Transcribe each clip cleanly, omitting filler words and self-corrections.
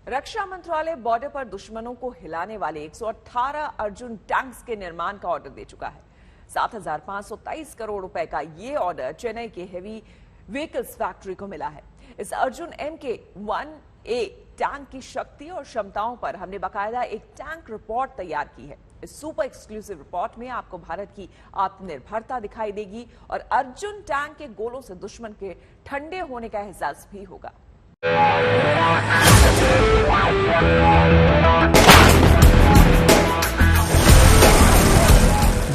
रक्षा मंत्रालय बॉर्डर पर दुश्मनों को हिलाने वाले 118 अर्जुन टैंक्स के निर्माण का ऑर्डर दे चुका है। 7,523 करोड़ रुपए का ये ऑर्डर चेन्नई के हेवी व्हीकल्स फैक्ट्री को मिला है। इस अर्जुन MK-1A टैंक की शक्ति और क्षमताओं पर हमने बाकायदा एक टैंक रिपोर्ट तैयार की है। इस सुपर एक्सक्लूसिव रिपोर्ट में आपको भारत की आत्मनिर्भरता दिखाई देगी और अर्जुन टैंक के गोलों से दुश्मन के ठंडे होने का एहसास भी होगा।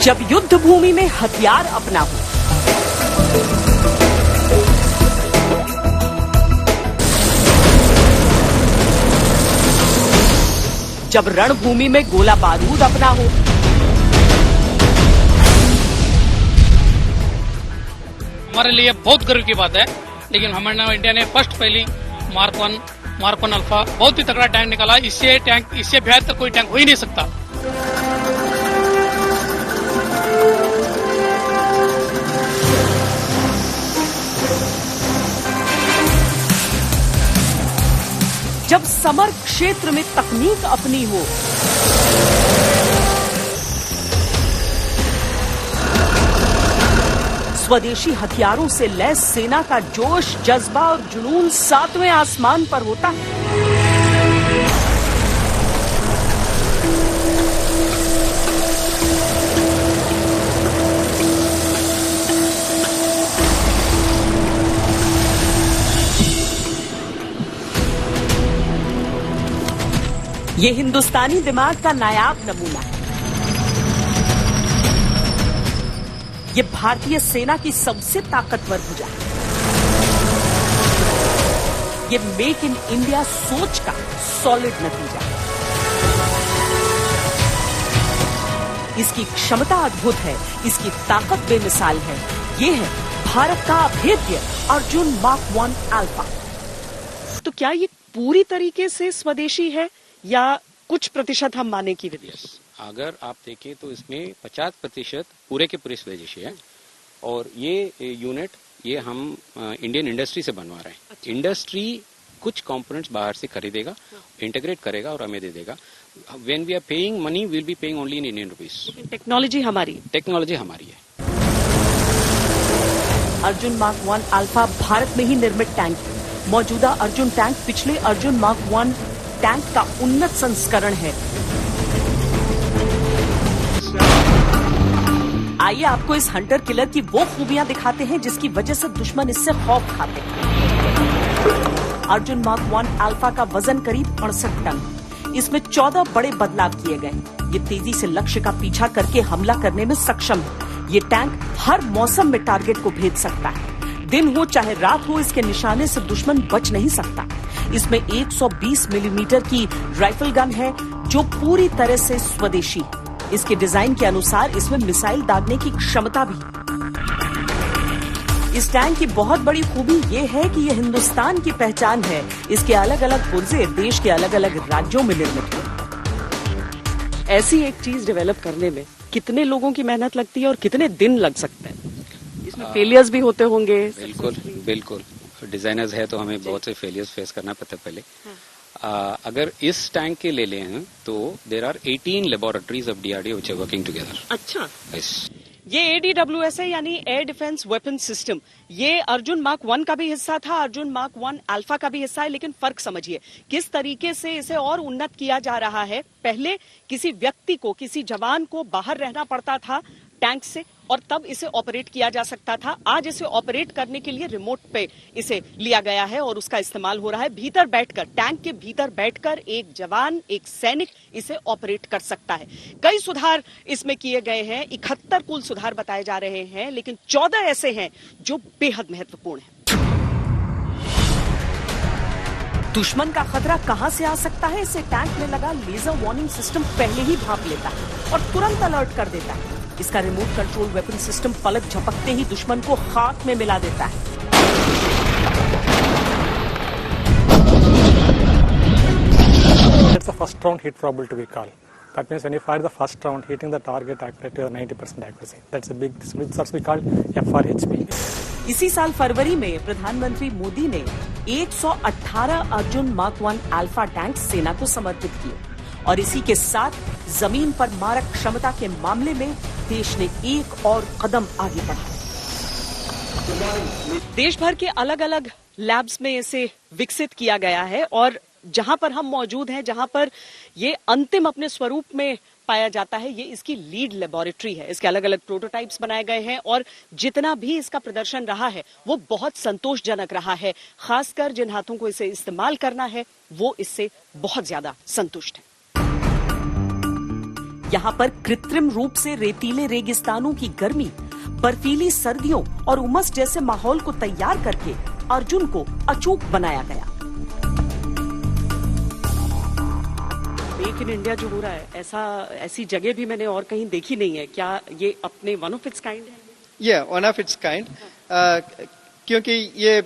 जब युद्ध भूमि में हथियार अपना हो, जब रणभूमि में गोला बारूद अपना हो, हमारे लिए बहुत गर्व की बात है। लेकिन हमारे इंडिया ने पहली मार्क वन अल्फा बहुत ही तगड़ा टैंक निकाला। इससे बेहतर कोई टैंक हो ही नहीं सकता। जब समर क्षेत्र में तकनीक अपनी हो, स्वदेशी हथियारों से लैस सेना का जोश, जज्बा और जुनून 7वें आसमान पर होता है। ये हिंदुस्तानी दिमाग का नायाब नमूना है। ये भारतीय सेना की सबसे ताकतवर भुजा है। ये मेक इन इंडिया सोच का सॉलिड नतीजा है। इसकी क्षमता अद्भुत है, इसकी ताकत बेमिसाल है। ये है भारत का अभेद्य अर्जुन मार्क 1 अल्फा। तो क्या ये पूरी तरीके से स्वदेशी है या कुछ प्रतिशत हम माने की विधि? अगर आप देखें तो इसमें 50% पूरे के पूरे स्वदेशी है। और ये यूनिट ये हम इंडियन इंडस्ट्री से बनवा रहे हैं। अच्छा। इंडस्ट्री कुछ कंपोनेंट्स बाहर से खरीदेगा, इंटीग्रेट करेगा और हमें दे देगा। When we are paying money, we will be paying only in Indian rupees. Technology हमारी है। अर्जुन मार्क 1 अल्फा भारत में ही निर्मित टैंक है। मौजूदा अर्जुन टैंक पिछले अर्जुन मार्क 1 टैंक का उन्नत संस्करण है। आइए आपको इस हंटर किलर की वो खूबियां दिखाते हैं जिसकी वजह से दुश्मन इससे खौफ खाते हैं। अर्जुन मार्क 1 अल्फा का वजन करीब 68 टन। इसमें 14 बड़े बदलाव किए गए। ये तेजी से लक्ष्य का पीछा करके हमला करने में सक्षम है। ये टैंक हर मौसम में टारगेट को भेद सकता है। दिन हो चाहे रात हो, इसके निशाने से दुश्मन बच नहीं सकता। इसमें 120 मिलीमीटर की राइफल गन है जो पूरी तरह से स्वदेशी है। इसके डिजाइन के अनुसार इसमें मिसाइल दागने की क्षमता भी। इस टैंक की बहुत बड़ी खूबी ये है कि यह हिंदुस्तान की पहचान है। इसके अलग अलग पुर्जे देश के अलग अलग राज्यों में निर्मित हैं। ऐसी एक चीज डेवलप करने में कितने लोगों की मेहनत लगती है और कितने दिन लग सकते हैं? इसमें फेलियर्स भी होते होंगे। बिल्कुल डिजाइनर्स है तो हमें बहुत से फेलियर्स फेस करना पड़ता है पहले। अगर इस टैंक के ले लें तो there are 18 laboratories of DRDO which are working together. अच्छा, ये ADWS है यानी एयर डिफेंस वेपन सिस्टम। ये अर्जुन मार्क 1 का भी हिस्सा था, अर्जुन मार्क 1 अल्फा का भी हिस्सा है। लेकिन फर्क समझिए किस तरीके से इसे और उन्नत किया जा रहा है। पहले किसी व्यक्ति को, किसी जवान को बाहर रहना पड़ता था टैंक से और तब इसे ऑपरेट किया जा सकता था। आज इसे ऑपरेट करने के लिए रिमोट पे इसे लिया गया है और उसका इस्तेमाल हो रहा है। भीतर बैठकर, टैंक के भीतर बैठकर एक जवान, एक सैनिक इसे ऑपरेट कर सकता है। कई सुधार इसमें किए गए हैं। 71 कुल सुधार बताए जा रहे हैं, लेकिन 14 ऐसे हैं जो बेहद महत्वपूर्ण हैं। दुश्मन का खतरा कहां से आ सकता है, इसे टैंक में लगा लेजर वार्निंग सिस्टम पहले ही भांप लेता है और तुरंत अलर्ट कर देता है। इसका रिमोट कंट्रोल वेपन सिस्टम पलक झपकते ही दुश्मन को खाक में मिला देता है। That's the first round hit probable to be called. That means when you fire the first round, hitting the target accurately with 90% accuracy. That's a big, that's we call FRHP. इसी साल फरवरी में प्रधानमंत्री मोदी ने 118 अर्जुन मार्क 1 अल्फा टैंक सेना को समर्पित किए और इसी के साथ जमीन पर मारक क्षमता के मामले में देश ने एक और कदम आगे बढ़ा। देश भर के अलग अलग लैब्स में इसे विकसित किया गया है और जहां पर हम मौजूद हैं, जहां पर ये अंतिम अपने स्वरूप में पाया जाता है, ये इसकी लीड लेबोरेटरी है। इसके अलग अलग प्रोटोटाइप्स बनाए गए हैं और जितना भी इसका प्रदर्शन रहा है वो बहुत संतोषजनक रहा है। खासकर जिन हाथों को इसे इस्तेमाल करना है वो इससे बहुत ज्यादा संतुष्ट है। यहाँ पर कृत्रिम रूप से रेतीले रेगिस्तानों की गर्मी, बर्फीली सर्दियों और उमस जैसे माहौल को तैयार करके अर्जुन को अचूक बनाया गया। मेक इन इंडिया जो हो रहा है, ऐसी जगह भी मैंने और कहीं देखी नहीं है। क्या ये अपने वन ऑफ इट्स काइंड है? ये वन ऑफ इट्स काइंड, क्योंकि ये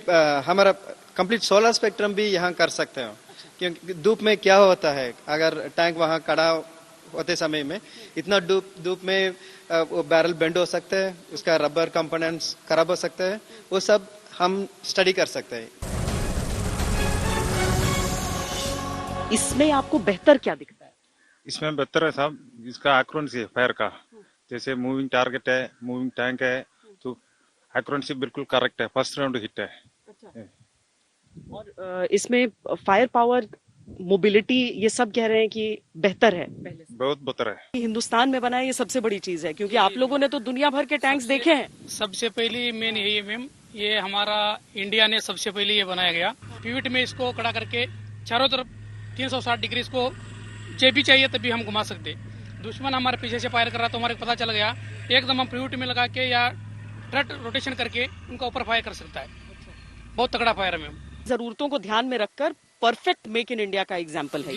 हमारा कंप्लीट सोलर स्पेक्ट्रम भी यहाँ कर सकते हो। क्योंकि धूप में क्या होता है, अगर टैंक वहाँ खड़ा होते समय में इतना धूप में वो बैरल बेंड हो सकते हैं, उसका रबर कंपोनेंट्स खराब हो सकते हैं, वो सब हम स्टडी कर सकते हैं। इसमें आपको बेहतर क्या दिखता है? इसमें बेहतर है साहब, इसका एक्यूरेंसी है फायर का। जैसे मूविंग टारगेट है, मूविंग टैंक है, तो एक्यूरेंसी बिल्कुल करेक्ट है, फर्स्ट राउंड हिट है। अच्छा। और इसमें फायर पावर, मोबिलिटी, ये सब कह रहे हैं कि बेहतर है पहले से। बहुत बेहतर है। हिंदुस्तान में बना है, ये सबसे बड़ी चीज है, क्योंकि आप लोगों ने तो दुनिया भर के टैंक्स देखे हैं। सबसे पहली मेन यही है मैम, ये हमारा इंडिया ने सबसे पहले ये बनाया गया। पिविट में इसको खड़ा करके चारों तरफ 360 डिग्री इसको जब भी चाहिए तभी हम घुमा सकते। दुश्मन हमारे पीछे से फायर कर रहा तो हमारे पता चल गया, एकदम हम पिविट में लगा के या थ्रट रोटेशन करके उनका ऊपर फायर कर सकता है। बहुत तगड़ा फायर है मैम। जरूरतों को ध्यान में रखकर परफेक्ट मेक इन इंडिया का एग्जाम्पल है।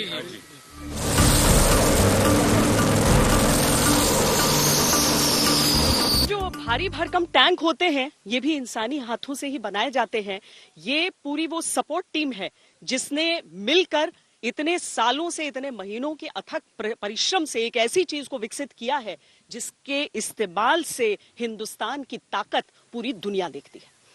जो भारी भरकम टैंक होते हैं ये भी इंसानी हाथों से ही बनाए जाते हैं। ये पूरी वो सपोर्ट टीम है जिसने मिलकर इतने सालों से, इतने महीनों के अथक परिश्रम से एक ऐसी चीज को विकसित किया है जिसके इस्तेमाल से हिंदुस्तान की ताकत पूरी दुनिया देखती है।